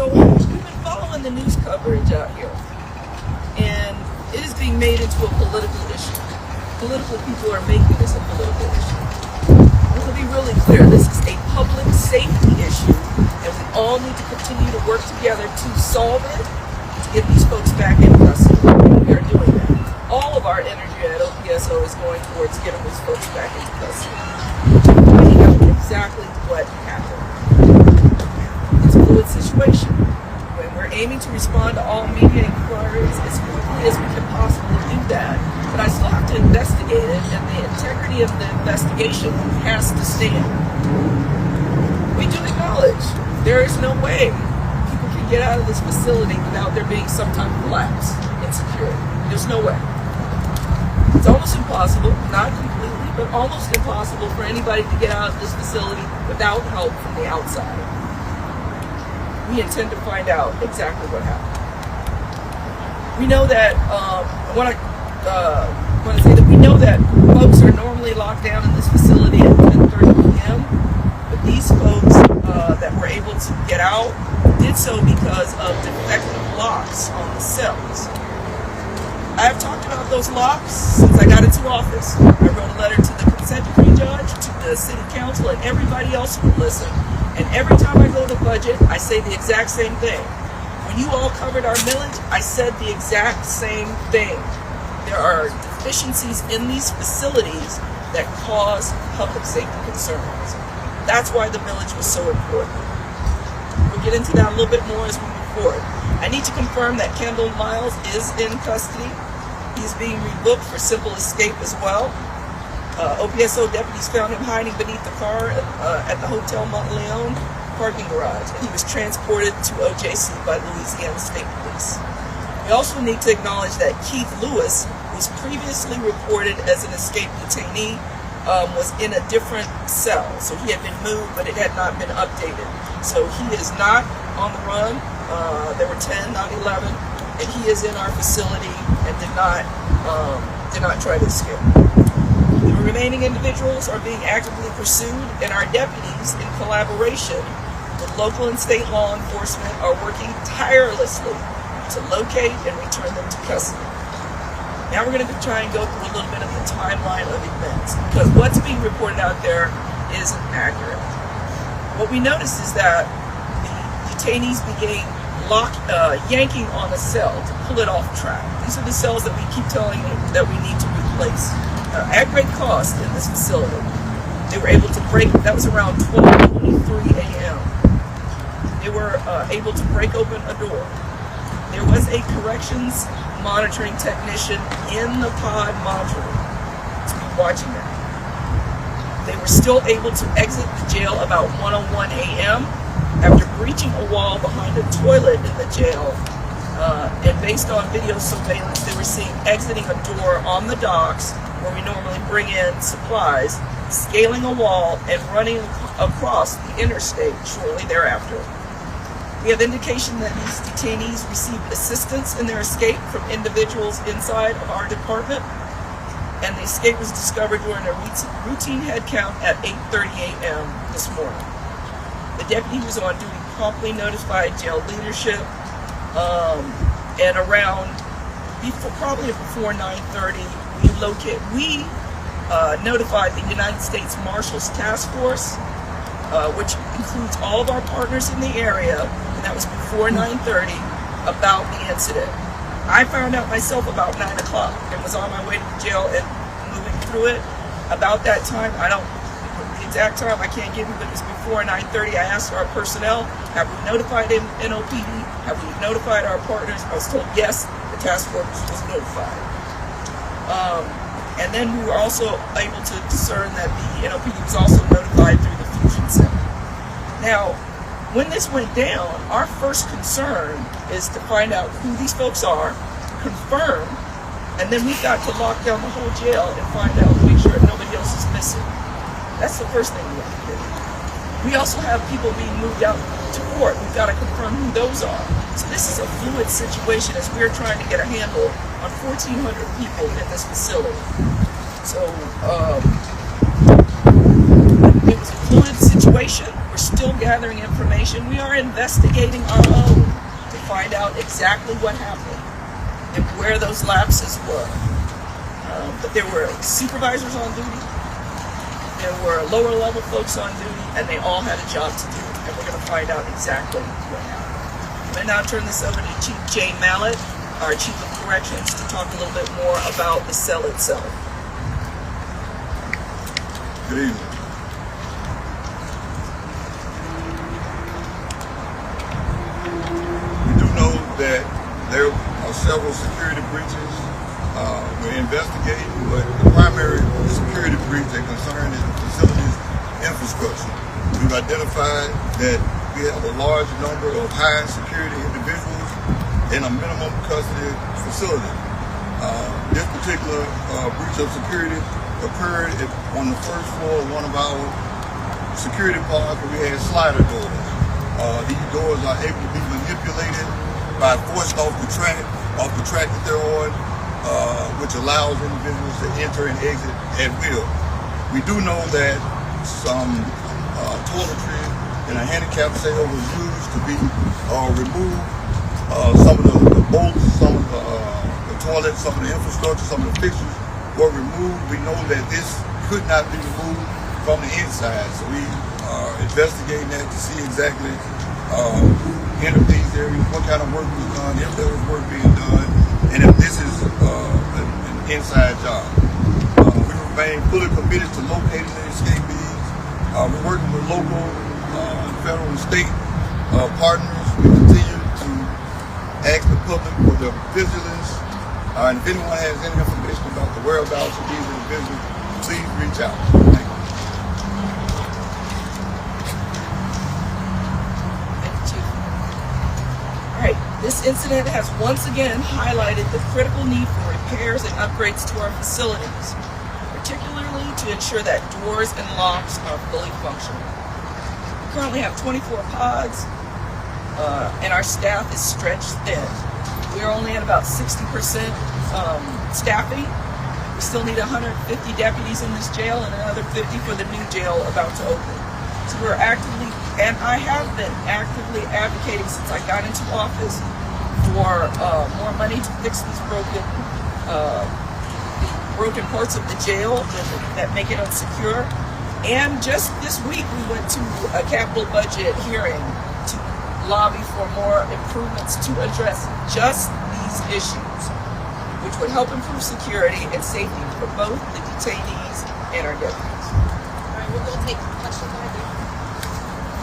So we've been following the news coverage out here, and it is being made into a political issue. Political people are making this a political issue. I want to be really clear, this is a public safety issue, and we all need to continue to work together to solve it, to get these folks back in custody. And we are doing that. All of our energy at OPSO is going towards getting these folks back into custody. Finding out exactly what happened. It's a fluid situation. When we're aiming to respond to all media inquiries as quickly as we can possibly do that, but I still have to investigate it, and the integrity of the investigation has to stand. We do acknowledge there is no way people can get out of this facility without there being some type of lapse in security. There's no way. It's almost impossible, not completely, but almost impossible for anybody to get out of this facility without help from the outside. We intend to find out exactly what happened. We know that, I want to say that we know that folks are normally locked down in this facility at 10:30 p.m., but these folks that were able to get out did so because of defective locks on the cells. I have talked about those locks since I got into office. I wrote a letter to the consent decree judge, to the city council, and everybody else who would listen. And every time I go to budget, I say the exact same thing. When you all covered our millage, I said the exact same thing. There are deficiencies in these facilities that cause public safety concerns. That's why the millage was so important. We'll get into that a little bit more as we move forward. I need to confirm that Kendall Miles is in custody. He's being rebooked for simple escape as well. OPSO deputies found him hiding beneath the car at the Hotel Monteleone parking garage, and he was transported to OJC by Louisiana State Police. We also need to acknowledge that Keith Lewis, who was previously reported as an escaped detainee, was in a different cell. So he had been moved, but it had not been updated. So he is not on the run. There were 10, not 11, and he is in our facility and did not try to escape. The remaining individuals are being actively pursued, and our deputies, in collaboration with local and state law enforcement, are working tirelessly to locate and return them to custody. Now we're going to try and go through a little bit of the timeline of events, because what's being reported out there isn't accurate. What we noticed is that the detainees began yanking on a cell to pull it off track. These are the cells that we keep telling you that we need to replace. At great cost in this facility. They were able to break, that was around 12:23 a.m. They were able to break open a door. There was a corrections monitoring technician in the pod module to be watching that. They were still able to exit the jail about 1:01 a.m. after breaching a wall behind a toilet in the jail. And based on video surveillance, they were seen exiting a door on the docks where we normally bring in supplies, scaling a wall, and running across the interstate shortly thereafter. We have indication that these detainees received assistance in their escape from individuals inside of our department, and the escape was discovered during a routine headcount at 8:30 a.m. this morning. The deputy who was on duty promptly notified jail leadership, and around, probably before 9:30, we notified the United States Marshals Task Force, which includes all of our partners in the area, and that was before 9:30, about the incident. I found out myself about 9 o'clock and was on my way to the jail and moving through it. About that time, the exact time I can't give you, but it was before 9:30. I asked our personnel, have we notified NOPD? Have we notified our partners? I was told yes, the task force was notified. And then we were also able to discern that the NOPD was also notified through the Fusion Center. Now, when this went down, our first concern is to find out who these folks are, confirm, and then we've got to lock down the whole jail and find out, make sure nobody else is missing. That's the first thing we have to do. We also have people being moved out to court. We've got to confirm who those are. So this is a fluid situation as we're trying to get a handle on 1,400 people in this facility. So it was a fluid situation. We're still gathering information. We are investigating our own to find out exactly what happened and where those lapses were. But there were supervisors on duty, there were lower level folks on duty, and they all had a job to do. And we're going to find out exactly what happened. I'm going to now turn this over to Chief Jane Mallett, our Chief of Corrections, to talk a little bit more about the cell itself. Good evening. We do know that there are several security breaches. We're investigating, but the primary security breach that concerns is the facility's infrastructure. We've identified that we have a large number of high security individuals in a minimum custody facility. This particular breach of security occurred on the first floor of one of our security pods where we had slider doors. These doors are able to be manipulated by forced off the track that they're on, which allows individuals to enter and exit at will. We do know that some toiletry in a handicap cell was used to be removed. Some of the bolts, some of the toilets, some of the infrastructure, some of the fixtures were removed. We know that this could not be removed from the inside, so we are investigating that to see exactly who entered these areas, what kind of work was done, if there was work being done, and if this is an inside job. We remain fully committed to locating the escapees. We're working with local, federal, and state partners. We continue to ask the public for their vigilance. And if anyone has any information about the whereabouts of these individuals, please reach out. Thank you. Thank you, Chief. All right, this incident has once again highlighted the critical need for repairs and upgrades to our facilities, particularly to ensure that doors and locks are fully functional. We currently have 24 pods, and our staff is stretched thin. We're only at about 60% staffing. We still need 150 deputies in this jail and another 50 for the new jail about to open. So we're actively, and I have been actively advocating since I got into office for more money to fix these broken parts of the jail that make it unsecure. And just this week we went to a capital budget hearing to lobby for more improvements to address just these issues, which would help improve security and safety for both the detainees and our deputies. All right, we're going to take questions right here.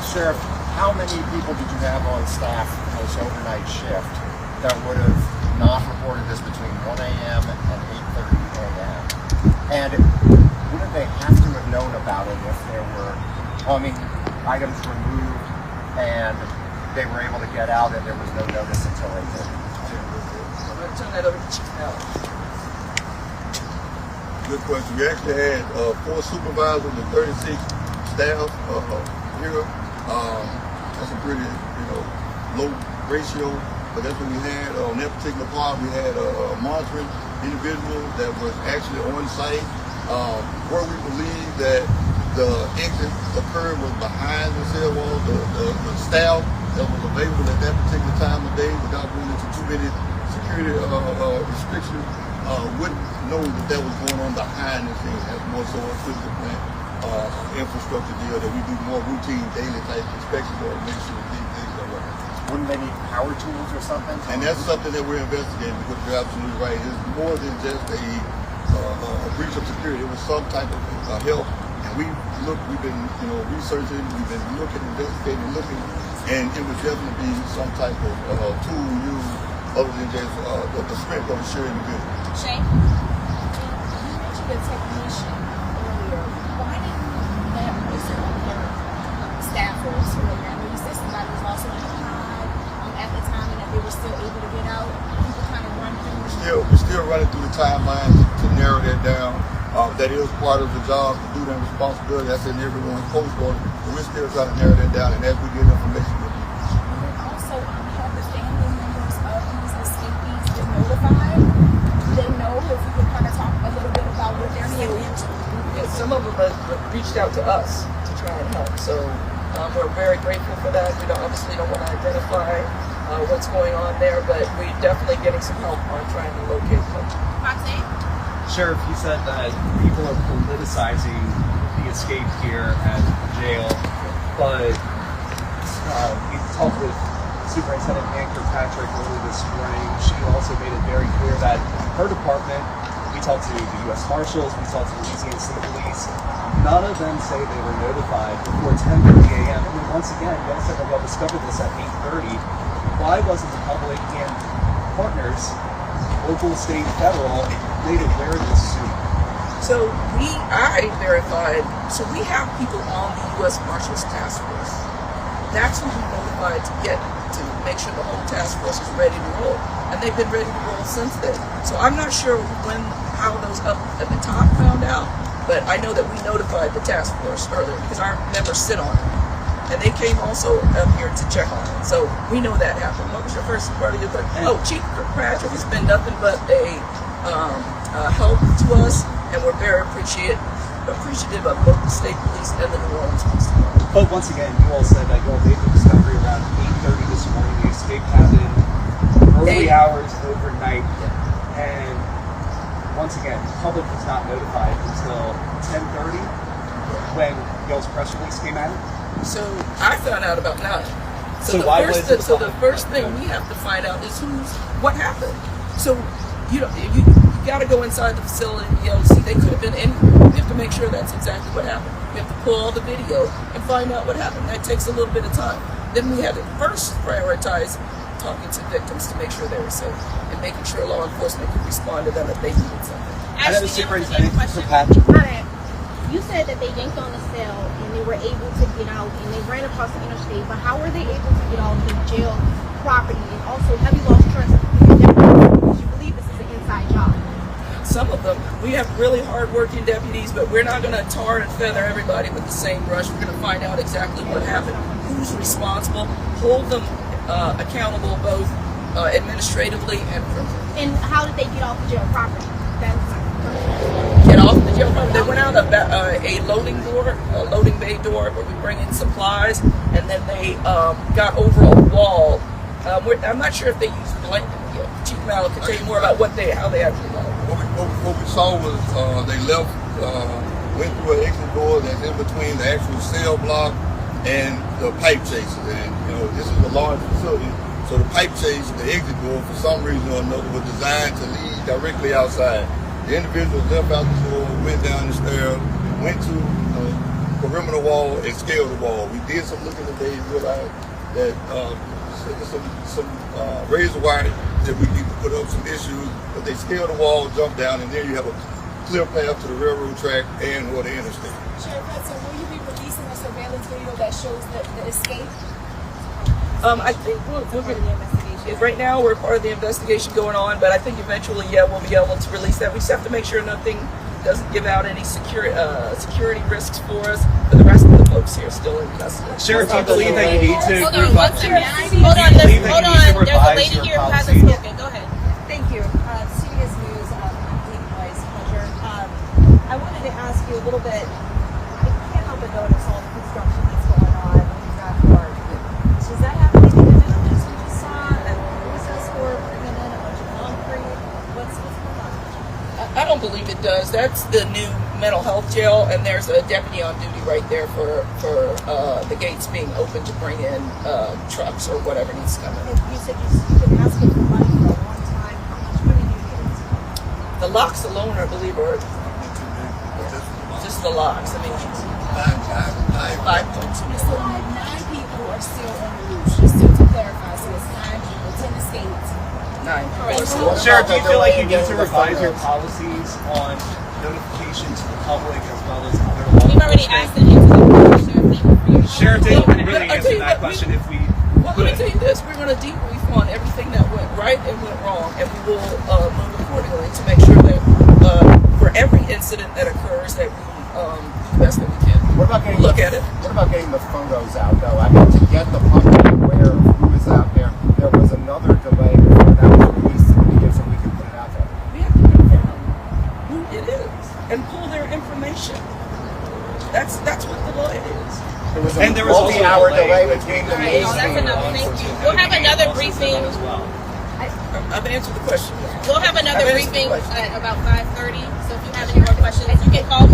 Sheriff, how many people did you have on staff for this overnight shift that would have not reported this between 1 a.m. and 8:30 a.m.? And wouldn't they have to have known about it if there were items removed and they were able to get out and there was no notice until they did? I'm going to turn that over to Chief Mallett. Good question. We actually had 4 supervisors and 36 staff here. That's a pretty, low ratio, but that's what we had. On that particular part, we had a monitoring individual that was actually on site. Where we believe that the exit occurred was behind the cell wall. The staff that was available at that particular time of day, without going into too many security restrictions, wouldn't know that was going on behind the scenes. That's more so a physical plant infrastructure deal that we do more routine daily type inspections or make sure that these things are working. Wouldn't they need power tools or something? And that's something that we're investigating, because you're absolutely right. It's more than just a breach of security. It was some type of help. And we've been researching, we've been looking, investigating, and it would definitely be some type of tool used other than just the strength of a shared individual. Shane, you mentioned the technician earlier. Why didn't you have some other staffers earlier? I know you said somebody was also in the pod at the time and that they were still able to get out. People kind of run through. We're still running through the timeline to narrow that down. That is part of the job, to do that responsibility. That's in everyone's post order. But we're still trying to narrow that down, and as we get information, we'll do. And then also, have the family members of these escapees been notified? Do they know, if we could kind of talk a little bit about what they're saying? Yeah, some of them have reached out to us to try and help. So We're very grateful for that. We obviously don't want to identify what's going on there, but we're definitely getting some help on trying to locate them. Roxanne? Sheriff, you said that people are politicizing the escape here at the jail, but we talked with Superintendent Ann Kirkpatrick early this morning. She also made it very clear that her department, we talked to the U.S. Marshals, we talked to the Louisiana State Police, none of them say they were notified before 10:30 a.m. And then once again, y'all said that y'all discovered this at 8:30. Why wasn't the public and partners, local, state, federal, made aware of this sooner? So I verified, so we have people on the U.S. Marshals Task Force. That's who we notified to make sure the whole task force is ready to roll. And they've been ready to roll since then. So I'm not sure how those up at the top found out, but I know that we notified the task force earlier because our members sit on it. And they came also up here to check on it. So we know that happened. What was your first part of your question? Oh, Chief Kirkpatrick has been nothing but a help to us, and we're very appreciative of both the state police and the New Orleans Police Department. But once again, you all said that you all made the discovery around 8:30 this morning. The escape happened early hours overnight. And once again, the public was not notified until 10:30 when y'all's press release came out. So I found out about 9. So the first thing we have to find out is what happened. So you got to go inside the facility and see they could have been anywhere. We have to make sure that's exactly what happened. We have to pull all the video and find out what happened. That takes a little bit of time. Then we had to first prioritize talking to victims to make sure they were safe and making sure law enforcement could respond to them if they needed something. Actually, Superintendent Kirkpatrick. You said that they yanked on the cell and they were able to get out and they ran across the interstate, but how were they able to get off the jail property? And also, have you lost trust with your deputies? You believe this is an inside job? Some of them. We have really hard-working deputies, but we're not going to tar and feather everybody with the same brush. We're going to find out exactly what happened, who's responsible, hold them accountable both administratively and criminally. And how did they get off the jail property? That's my question. Get off the jail property. They went out a loading bay door where we bring in supplies, and then they got over a wall. I'm not sure if they used blanket yet. Chief Mallett can tell you more about how they actually got it. What we saw was they left, went through an exit door that's in between the actual cell block and the pipe chases. And this is a large facility, so the pipe chase, the exit door, for some reason or another, was designed to lead directly outside. The individuals left out the door, went down the stairs, went to the perimeter wall, and scaled the wall. We did some looking today, realized that some razor wire that we need to put up some issues, but they scaled the wall, jumped down, and then you have a clear path to the railroad track and or the interstate. Sheriff Hutson, will you be releasing a surveillance video that shows the escape? I think right now we're part of the investigation going on, but I think eventually, we'll be able to release that. We just have to make sure nothing doesn't give out any security risks for us, but the rest of the folks here are still in custody. Sheriff, do you believe that you need to Hold on. There's a lady here who hasn't spoken. Go ahead. Thank you. CBS News, Vice Pleasure. I wanted to ask you a little bit. I can't help but notice all the construction that's going on in that part. Does that have anything to do with this? We just saw a process for bringing in a bunch of concrete. What's going on? I don't believe it does. That's the new mental health jail, and there's a deputy on duty right there for the gates being open to bring in trucks or whatever needs to come in. You said you've been asking for money for a long time. How much money do you need? The locks alone, I believe, are just the locks. I mean, 5 points. So 9 people are still on the loose. Just to clarify, so it's 9 people, 10 estates. 9. Correct. Sheriff, do you feel like you need to revise your policies on notification to the public as well as other law We've already asked the answer. Sheriff, they didn't really answer that question if we Well, let me tell you this. We're going to debrief on everything that went right and went wrong, and we will move accordingly to make sure that for every incident that occurs that we do the best that we can. What about getting Look at it. What about getting the photos out, though? I mean, to get the public aware of who is out there, there was another delay before that was released to the media so we could put it out there. We have to confirm who it is and pull their information. That's what the law is. There was And there was also a has been briefing. done as well. I've answered the question. We'll have another I've answered the briefing question. at about 5:30. So if you have any more questions, you can call